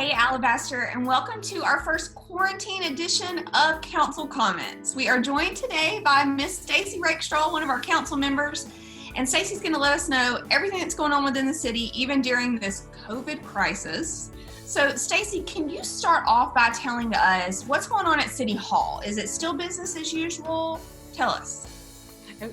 Hey, Alabaster, and welcome to our first quarantine edition of Council Comments. We are joined today by Miss Stacey Rakestraw, one of our council members, and Stacey's going to let us know everything that's going on within the city, even during this COVID crisis. So, Stacey, can you start off by telling us what's going on at City Hall? Is it still business as usual? Tell us.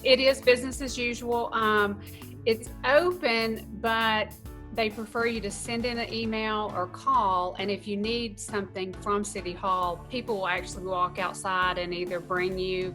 It is business as usual. It's open, but they prefer you to send in an email or call, and if you need something from City Hall, people will actually walk outside and either bring you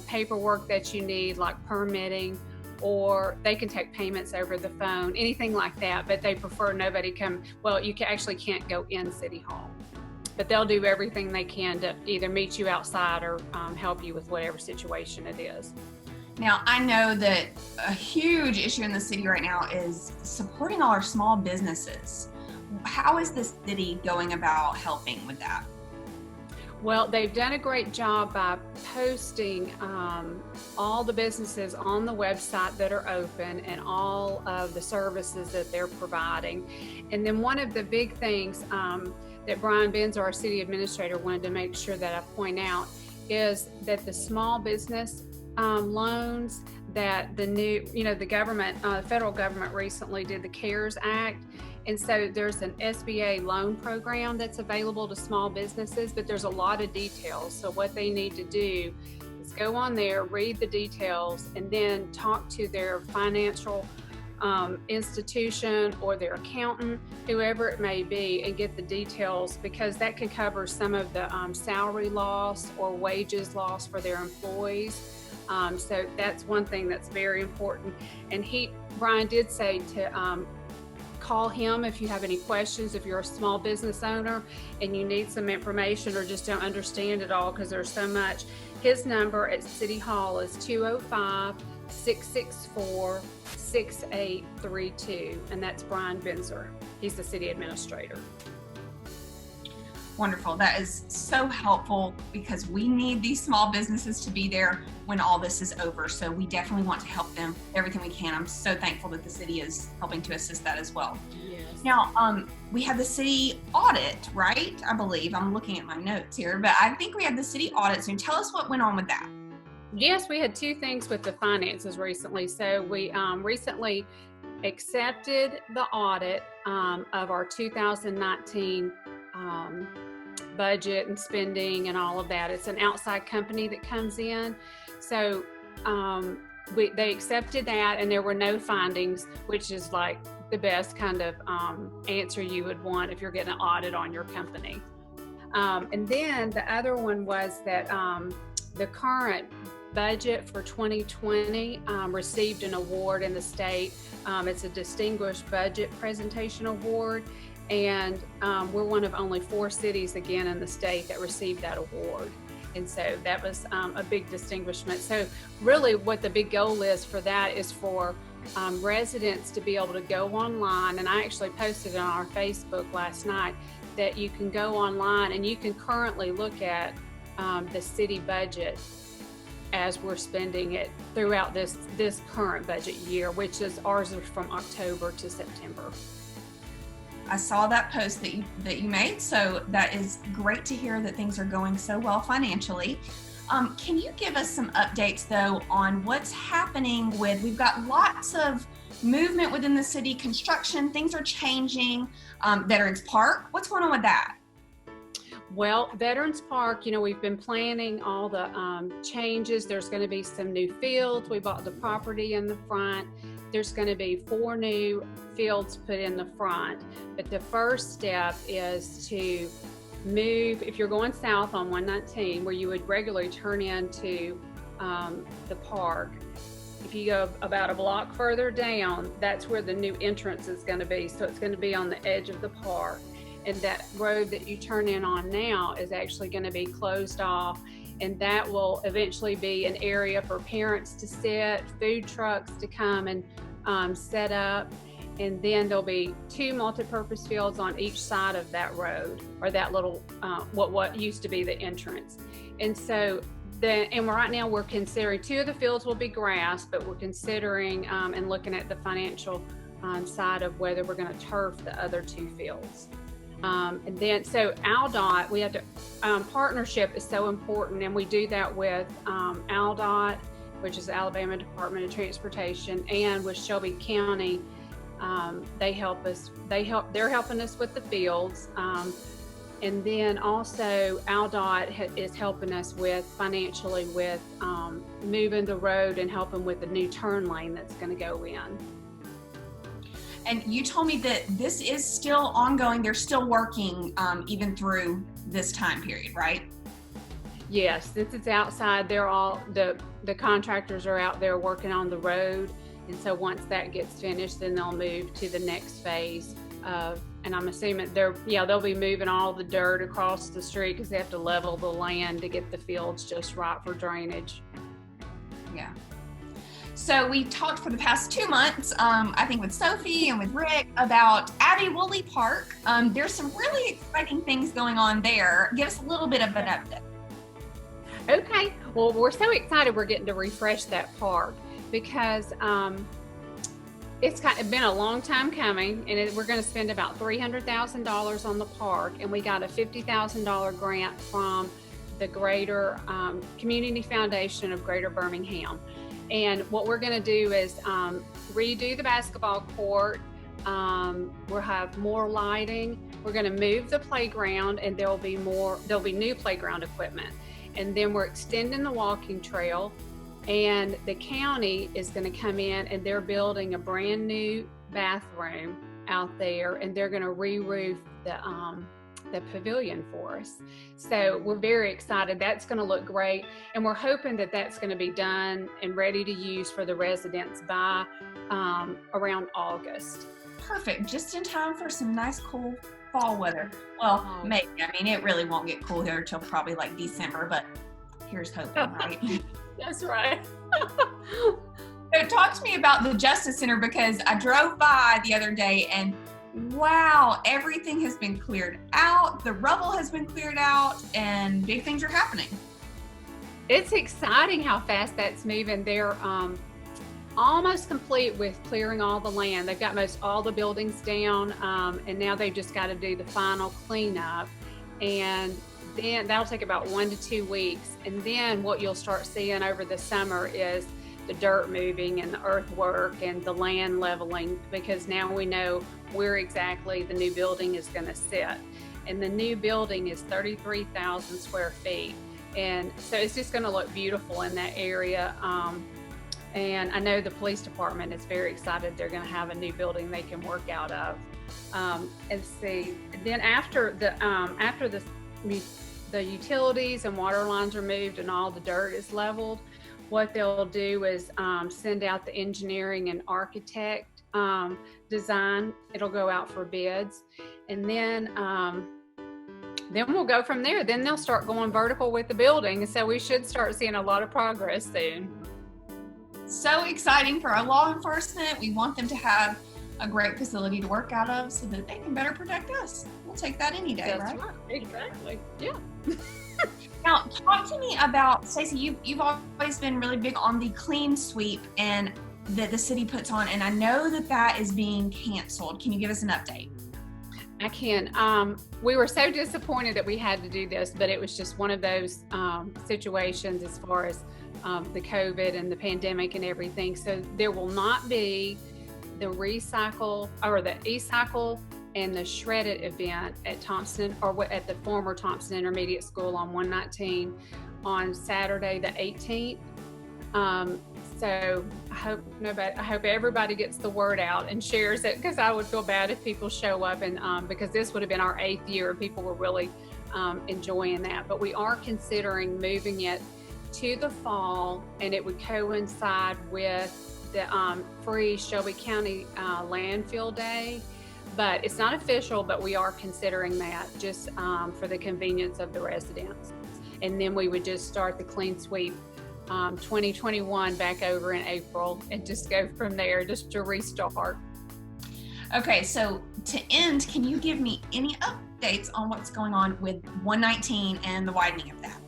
paperwork that you need, like permitting, or they can take payments over the phone, anything like that, but they prefer nobody come. Well, you actually can't go in City Hall, but they'll do everything they can to either meet you outside or help you with whatever situation it is. Now, I know that a huge issue in the city right now is supporting all our small businesses. How is the city going about helping with that? Well, they've done a great job by posting all the businesses on the website that are open and all of the services that they're providing. And then one of the big things that Brian Benz, our city administrator, wanted to make sure that I point out is that the small business loans that the government, federal government recently did the CARES Act. And so there's an SBA loan program that's available to small businesses, but there's a lot of details. So what they need to do is go on there, read the details, and then talk to their financial institution or their accountant, whoever it may be, and get the details, because that can cover some of the salary loss or wages loss for their employees. So that's one thing that's very important. And Brian did say to call him if you have any questions, if you're a small business owner and you need some information or just don't understand it all because there's so much. His number at City Hall is 205-664-6832, and that's Brian Benzer. He's the city administrator. Wonderful. That is so helpful because we need these small businesses to be there when all this is over. So we definitely want to help them everything we can. I'm so thankful that the city is helping to assist that as well. Yes. Now, we have the city audit, right? I believe. I'm looking at my notes here, but I think we have the city audit soon. Tell us what went on with that. Yes, we had two things with the finances recently. So we recently accepted the audit of our 2019 budget and spending and all of that. It's an outside company that comes in. So they accepted that, and there were no findings, which is like the best kind of answer you would want if you're getting an audit on your company. And then the other one was that the current budget for 2020 received an award in the state. It's a Distinguished Budget Presentation Award. And we're one of only 4 cities again in the state that received that award. And so that was a big distinguishment. So really what the big goal is for that is for residents to be able to go online. And I actually posted it on our Facebook last night that you can go online and you can currently look at the city budget as we're spending it throughout this current budget year, which is ours is from October to September. I saw that post that you made, so that is great to hear that things are going so well financially. Can you give us some updates, though, on what's happening we've got lots of movement within the city, construction, things are changing, Veterans Park, what's going on with that? Well, Veterans Park, we've been planning all the changes. There's going to be some new fields. We bought the property in the front. There's going to be 4 new fields put in the front. But the first step is to move, if you're going south on 119, where you would regularly turn into the park, if you go about a block further down, that's where the new entrance is going to be. So it's going to be on the edge of the park. And that road that you turn in on now is actually going to be closed off. And that will eventually be an area for parents to sit, food trucks to come and set up. And then there'll be 2 multi-purpose fields on each side of that road, or that little, what used to be the entrance. And so right now we're considering 2 of the fields will be grass, but we're considering and looking at the financial side of whether we're going to turf the other 2 fields. And then, so ALDOT, we have to, partnership is so important, and we do that with ALDOT, which is Alabama Department of Transportation, and with Shelby County. They're helping us with the fields. And then also ALDOT is helping us financially with moving the road and helping with the new turn lane that's going to go in. And you told me that this is still ongoing. They're still working even through this time period, right? Yes, this is outside. They're all, the contractors are out there working on the road. And so once that gets finished, then they'll move to the next phase of, and I'm assuming they'll be moving all the dirt across the street because they have to level the land to get the fields just right for drainage. Yeah. So we talked for the past 2 months, I think with Sophie and with Rick, about Abbey Woolley Park. There's some really exciting things going on there. Give us a little bit of an update. Okay. Well, we're so excited we're getting to refresh that park because it's been a long time coming, and we're going to spend about $300,000 on the park, and we got a $50,000 grant from the Greater Community Foundation of Greater Birmingham. And what we're going to do is redo the basketball court. We'll have more lighting. We're going to move the playground, and there'll be new playground equipment. And then we're extending the walking trail. And the county is going to come in, and they're building a brand new bathroom out there, and they're going to re-roof the pavilion for us. So we're very excited. That's going to look great, and we're hoping that that's going to be done and ready to use for the residents by around August. Perfect. Just in time for some nice, cool fall weather. Well, maybe. I mean, it really won't get cool here till probably like December, but here's hoping, right? That's right. So talk to me about the Justice Center, because I drove by the other day and wow, everything has been cleared out. The rubble has been cleared out and big things are happening. It's exciting how fast that's moving. They're almost complete with clearing all the land. They've got most all the buildings down, and now they've just got to do the final cleanup. And then that'll take about 1 to 2 weeks. And then what you'll start seeing over the summer is the dirt moving and the earthwork and the land leveling, because now we know where exactly the new building is going to sit. And the new building is 33,000 square feet. And so it's just going to look beautiful in that area. And I know the police department is very excited. They're going to have a new building they can work out of. And see, then after the utilities and water lines are moved and all the dirt is leveled, what they'll do is send out the engineering and architect design. It'll go out for bids, and then we'll go from there. Then they'll start going vertical with the building, so we should start seeing a lot of progress soon. So exciting for our law enforcement. We want them to have a great facility to work out of so that they can better protect us. We'll take that any day, That's right? Exactly. Yeah. Now, talk to me about, Stacey, you've always been really big on the clean sweep and that the city puts on, and I know that is being canceled. Can you give us an update? I can. We were so disappointed that we had to do this, but it was just one of those situations as far as the COVID and the pandemic and everything. So there will not be the recycle or the e-cycle and the shredded event at Thompson, or at the former Thompson Intermediate School on 119 on Saturday the 18th. So I hope everybody gets the word out and shares it, because I would feel bad if people show up and because this would have been our 8th year and people were really enjoying that. But we are considering moving it to the fall, and it would coincide with the free Shelby County landfill day. But it's not official, but we are considering that just for the convenience of the residents. And then we would just start the clean sweep 2021 back over in April and just go from there, just to restart. Okay, so to end, can you give me any updates on what's going on with 119 and the widening of that?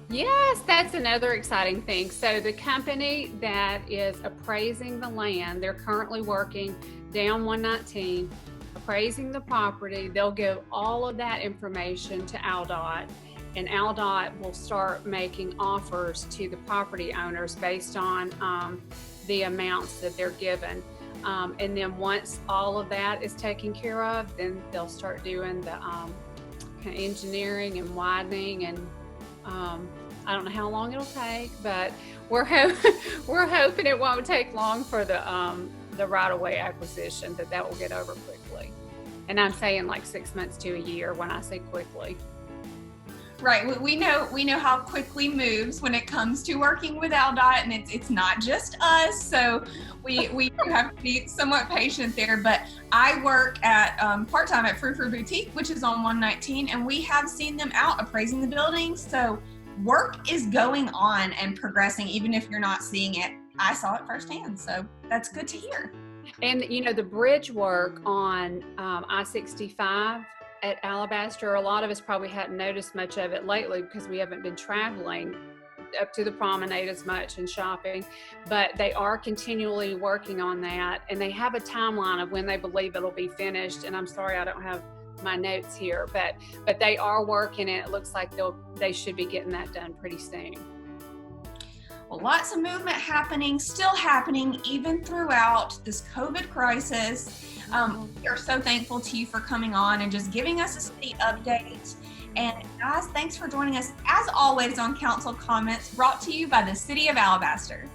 Yes, that's another exciting thing. So the company that is appraising the land, they're currently working down 119. appraising the property. They'll give all of that information to Aldot, and Aldot will start making offers to the property owners based on the amounts that they're given. And then once all of that is taken care of, then they'll start doing the kind of engineering and widening, and I don't know how long it'll take, but we're hoping it won't take long for the right-of-way acquisition, that will get over quickly. And I'm saying like 6 months to a year when I say quickly. Right. We know how quickly moves when it comes to working with Aldot, and it's not just us. So we do have to be somewhat patient there. But I work at part-time at Frou Frou Boutique, which is on 119, and we have seen them out appraising the buildings. So work is going on and progressing, even if you're not seeing it. I saw it firsthand, so that's good to hear. And you know, the bridge work on I-65 at Alabaster, a lot of us probably hadn't noticed much of it lately because we haven't been traveling up to the promenade as much and shopping, but they are continually working on that, and they have a timeline of when they believe it'll be finished. And I'm sorry I don't have my notes here, but they are working, and it looks like they should be getting that done pretty soon. Well, lots of movement still happening even throughout this COVID crisis. We are so thankful to you for coming on and just giving us a city update. And guys, thanks for joining us as always on Council Comments, brought to you by the City of Alabaster.